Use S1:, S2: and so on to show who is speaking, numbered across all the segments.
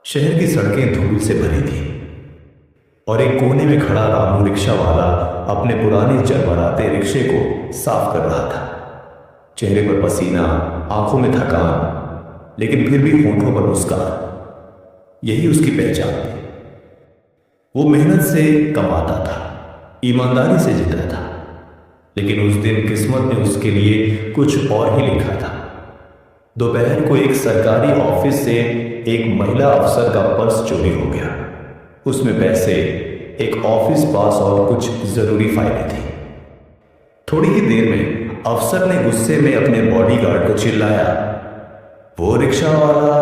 S1: शहर की सड़कें धूल से भरी थी और एक कोने में खड़ा रामू रिक्शा वाला अपने पुराने चरमराते रिक्शे को साफ कर रहा था। चेहरे पर पसीना, आंखों में थकान, लेकिन फिर भी होठों पर मुस्कान। यही उसकी पहचान थी। वो मेहनत से कमाता था, ईमानदारी से जीता था, लेकिन उस दिन किस्मत ने उसके लिए कुछ और ही लिखा था। दोपहर को एक सरकारी ऑफिस से एक महिला अफसर का पर्स चोरी हो गया। उसमें पैसे, एक ऑफिस पास और कुछ जरूरी फाइलें थी। थोड़ी ही देर में अफसर ने गुस्से में अपने बॉडीगार्ड को चिल्लाया, वो रिक्शा वाला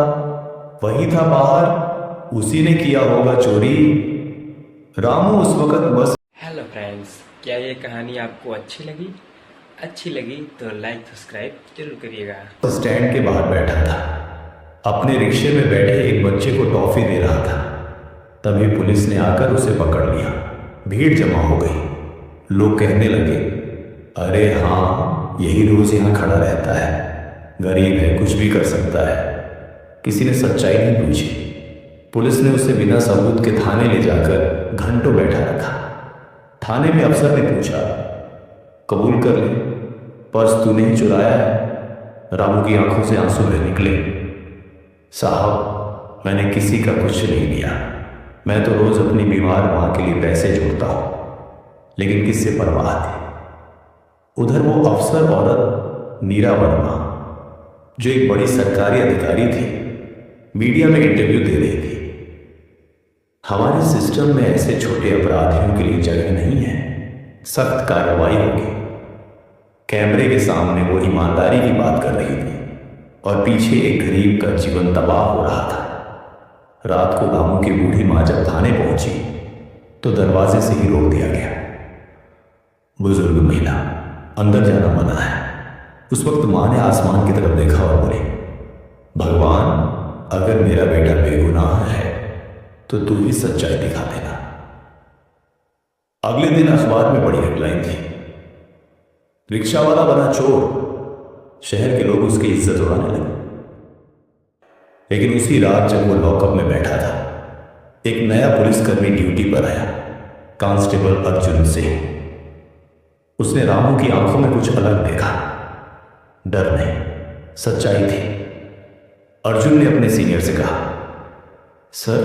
S1: वही था बाहर, उसी ने किया होगा चोरी। रामू उस वक्त बस
S2: हेलो फ्रेंड्स, क्या ये कहानी आपको अच्छी लगी? अच्छी लगी तो लाइक सब्सक्राइब जरूर करिएगा।
S1: स्टैंड के बाहर बैठा था, अपने रिक्शे में बैठे एक बच्चे को टॉफी दे रहा था। तभी पुलिस ने आकर उसे पकड़ लिया। भीड़ जमा हो गई। लोग कहने लगे, अरे हाँ, यही रोज यहाँ खड़ा रहता है, गरीब है, कुछ भी कर सकता है। किसी ने सच्चाई नहीं पूछी। पुलिस ने उसे बिना सबूत के थाने ले जाकर घंटों बैठा रखा। थाने में अफसर ने पूछा, कबूल कर ले, पर्स तूने ही चुराया है? रामू की आंखों से आंसू बह निकले। साहब, मैंने किसी का कुछ नहीं लिया। मैं तो रोज अपनी बीमार मां के लिए पैसे जोड़ता हूं, लेकिन किससे परवाह थी। उधर वो अफसर औरत नीरा वर्मा, जो एक बड़ी सरकारी अधिकारी थी, मीडिया में इंटरव्यू दे रही थी। हमारे सिस्टम में ऐसे छोटे अपराधियों के लिए जगह नहीं है, सख्त कार्रवाई होगी। कैमरे के सामने वो ईमानदारी की बात कर रही थी और पीछे एक गरीब का जीवन तबाह हो रहा था। रात को रामू की बूढ़ी मां जब थाने पहुंची तो दरवाजे से ही रोक दिया गया। बुजुर्ग महिला, अंदर जाना मना है। उस वक्त मां ने आसमान की तरफ देखा और बोली, भगवान, अगर मेरा बेटा बेगुनाह है तो तू ही सच्चाई दिखा देना। अगले दिन अखबार में बड़ी हेडलाइन थी, रिक्शा वाला बना चोर। शहर के लोग उसकी इज्जत उड़ाने लगे। लेकिन उसी रात जब वो लॉकअप में बैठा था, एक नया पुलिसकर्मी ड्यूटी पर आया, कांस्टेबल अर्जुन सिंह। उसने रामू की आंखों में कुछ अलग देखा। डर नहीं, सच्चाई थी। अर्जुन ने अपने सीनियर से कहा, सर,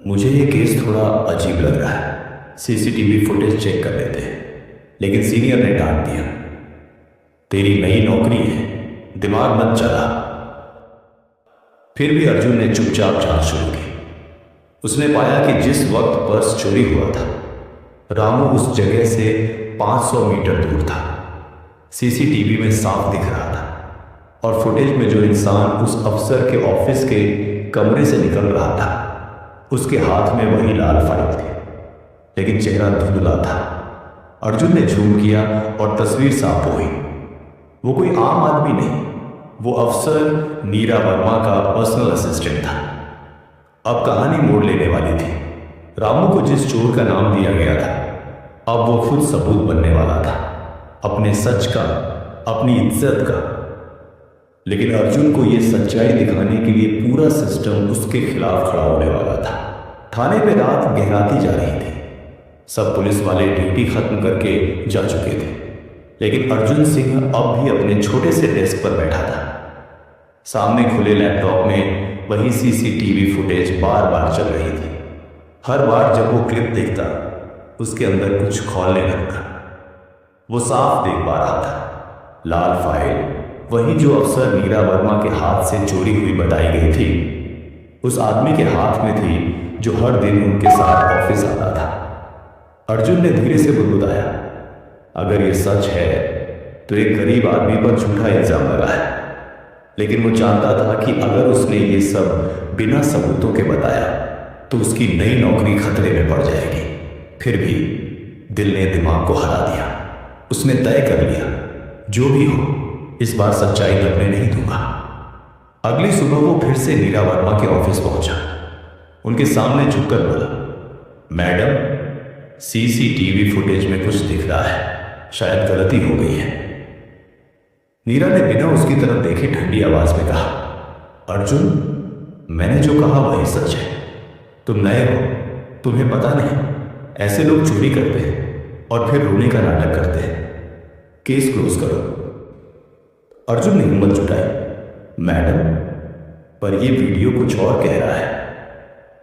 S1: मुझे ये केस थोड़ा अजीब लग रहा है, सीसीटीवी फुटेज चेक कर लेते हैं। लेकिन सीनियर ने डांट दिया, तेरी नई नौकरी है, दिमाग मत चला। फिर भी अर्जुन ने चुपचाप जांच शुरू की। उसने पाया कि जिस वक्त पर्स चोरी हुआ था, रामू उस जगह से 500 मीटर दूर था। सीसीटीवी में साफ दिख रहा था और फुटेज में जो इंसान उस अफसर के ऑफिस के कमरे से निकल रहा था, उसके हाथ में वही लाल फाइल थी, लेकिन चेहरा धुंधला था। अर्जुन ने जूम किया और तस्वीर साफ हुई। वो कोई आम आदमी नहीं, वो अफसर नीरा वर्मा का पर्सनल असिस्टेंट था। अब कहानी मोड़ लेने वाली थी। रामू को जिस चोर का नाम दिया गया था, अब वो खुद सबूत बनने वाला था, अपने सच का, अपनी इज्जत का। लेकिन अर्जुन को यह सच्चाई दिखाने के लिए पूरा सिस्टम उसके खिलाफ खड़ा होने वाला था। थाने पे रात गहराती जा रही थी। सब पुलिस वाले ड्यूटी खत्म करके जा चुके थे, लेकिन अर्जुन सिंह अब भी अपने छोटे से डेस्क पर बैठा था। सामने खुले लैपटॉप में वही सीसीटीवी फुटेज बार बार चल रही थी। हर बार जब वो क्लिप देखता, उसके अंदर कुछ खौलने लगता। वो साफ देख पा रहा था, लाल फाइल वही जो अफसर नीरा वर्मा के हाथ से चोरी हुई बताई गई थी, उस आदमी के हाथ में थी जो हर दिन उनके साथ ऑफिस आता था। अर्जुन ने धीरे से बुदबुदाया, अगर ये सच है तो एक गरीब आदमी पर झूठा इल्जाम लगा है। लेकिन वो जानता था कि अगर उसने ये सब बिना सबूतों के बताया तो उसकी नई नौकरी खतरे में पड़ जाएगी। फिर भी दिल ने दिमाग को हरा दिया। उसने तय कर लिया, जो भी हो, इस बार सच्चाई दबने नहीं दूंगा। अगली सुबह वो फिर से नीरा वर्मा के ऑफिस पहुंचा। उनके सामने झुककर बोला, मैडम, सीसीटीवी फुटेज में कुछ दिख रहा है, शायद गलती हो गई है। नीरा ने बिना उसकी तरफ देखे ठंडी आवाज में कहा, अर्जुन, मैंने जो कहा वही सच है। तुम नए हो, तुम्हें पता नहीं, ऐसे लोग चोरी करते हैं और फिर रोने का नाटक करते हैं। केस क्लोज करो। अर्जुन ने हिम्मत जुटाई। मैडम, पर यह वीडियो कुछ और कह रहा है।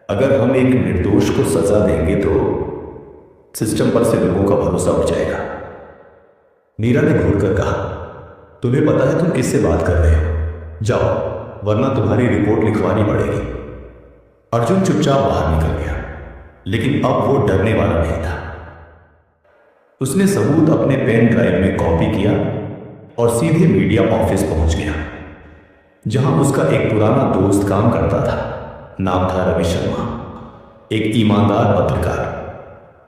S1: अगर हम एक निर्दोष को सजा देंगे तो सिस्टम पर से लोगों का भरोसा उठ जाएगा। नीरा ने घूरकर कहा, तुम्हें पता है तुम किससे बात कर रहे हो? जाओ, वरना तुम्हारी रिपोर्ट लिखवानी पड़ेगी। अर्जुन चुपचाप बाहर निकल गया, लेकिन अब वो डरने वाला नहीं था। उसने सबूत अपने पेन ड्राइव में कॉपी किया और सीधे मीडिया ऑफिस पहुंच गया, जहां उसका एक पुराना दोस्त काम करता था। नाम था रवि शर्मा, एक ईमानदार पत्रकार।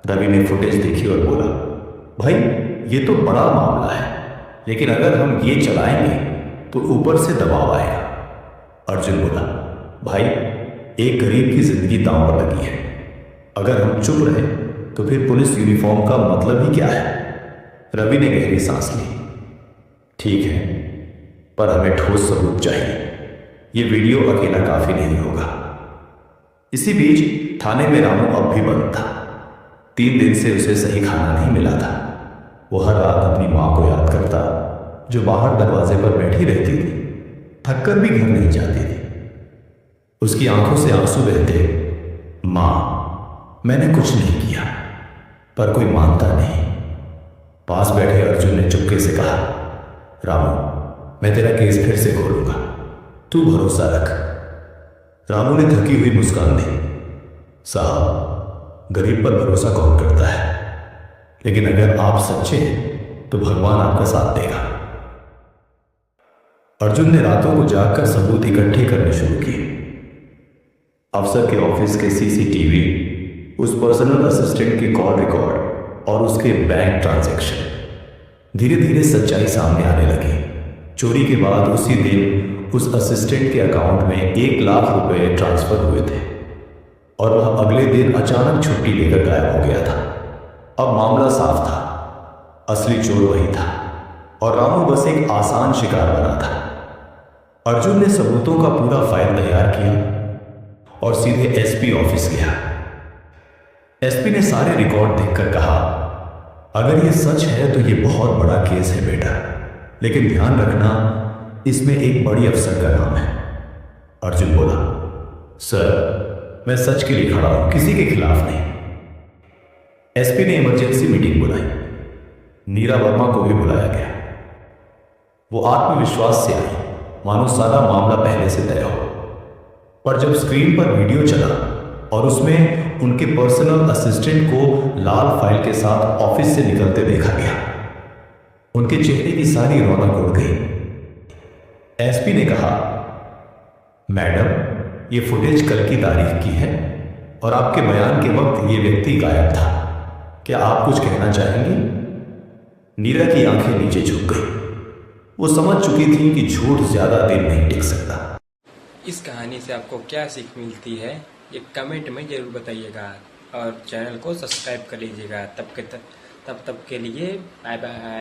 S1: रवि ने फुटेज देखी और बोला, भाई ये तो बड़ा मामला है, लेकिन अगर हम ये चलाएंगे तो ऊपर से दबाव आएगा। अर्जुन बोला, भाई एक गरीब की जिंदगी दांव पर लगी है। अगर हम चुप रहे तो फिर पुलिस यूनिफॉर्म का मतलब ही क्या है? रवि ने गहरी सांस ली। ठीक है, पर हमें ठोस सबूत चाहिए। ये वीडियो अकेला काफी नहीं होगा। इसी बीच थाने में रामू अब भी बंद था। 3 दिन से उसे सही खाना नहीं मिला था। वो हर रात अपनी माँ को याद करता, जो बाहर दरवाजे पर बैठी रहती थी, थककर भी घर नहीं जाती थी। उसकी आंखों से आंसू बहते, माँ मैंने कुछ नहीं किया, पर कोई मानता नहीं। पास बैठे अर्जुन ने चुपके से कहा, रामू मैं तेरा केस फिर से खोलूंगा, तू भरोसा रख। रामू ने थकी हुई मुस्कान दी। साहब, गरीब पर भरोसा कौन करता है, लेकिन अगर आप सच्चे हैं तो भगवान आपका साथ देगा। अर्जुन ने रातों को जागकर सबूत इकट्ठे करने शुरू किए। अफसर के ऑफिस के सीसीटीवी, उस पर्सनल असिस्टेंट की कॉल रिकॉर्ड और उसके बैंक ट्रांजैक्शन। धीरे धीरे सच्चाई सामने आने लगी। चोरी के बाद उसी दिन उस असिस्टेंट के अकाउंट में 1 लाख रुपए ट्रांसफर हुए थे और वह अगले दिन अचानक छुट्टी लेकर गायब हो गया था। अब मामला साफ था, असली चोर वही था और रामू बस एक आसान शिकार बना था। अर्जुन ने सबूतों का पूरा फाइल तैयार किया और सीधे एसपी ऑफिस गया। एसपी ने सारे रिकॉर्ड देखकर कहा, अगर ये सच है तो ये बहुत बड़ा केस है बेटा, लेकिन ध्यान रखना इसमें एक बड़ी अफसर का नाम है। अर्जुन बोला, सर मैं सच के लिए खड़ा हूं, किसी के खिलाफ नहीं। एसपी ने इमरजेंसी मीटिंग बुलाई। नीरा वर्मा को भी बुलाया गया। वो आत्मविश्वास से आई, मानो सारा मामला पहले से तय हो। पर जब स्क्रीन पर वीडियो चला और उसमें उनके पर्सनल असिस्टेंट को लाल फाइल के साथ ऑफिस से निकलते देखा गया, उनके चेहरे की सारी रौनक उड़ गई। एसपी ने कहा, मैडम ये फुटेज कल की तारीख की है और आपके बयान के वक्त ये व्यक्ति गायब था। क्या आप कुछ कहना चाहेंगी? नीरा की आंखें नीचे झुक गई। वो समझ चुकी थी कि झूठ ज्यादा देर नहीं टिक सकता।
S2: इस कहानी से आपको क्या सीख मिलती है, ये कमेंट में जरूर बताइएगा और चैनल को सब्सक्राइब कर लीजिएगा। तब के लिए बाय बाय।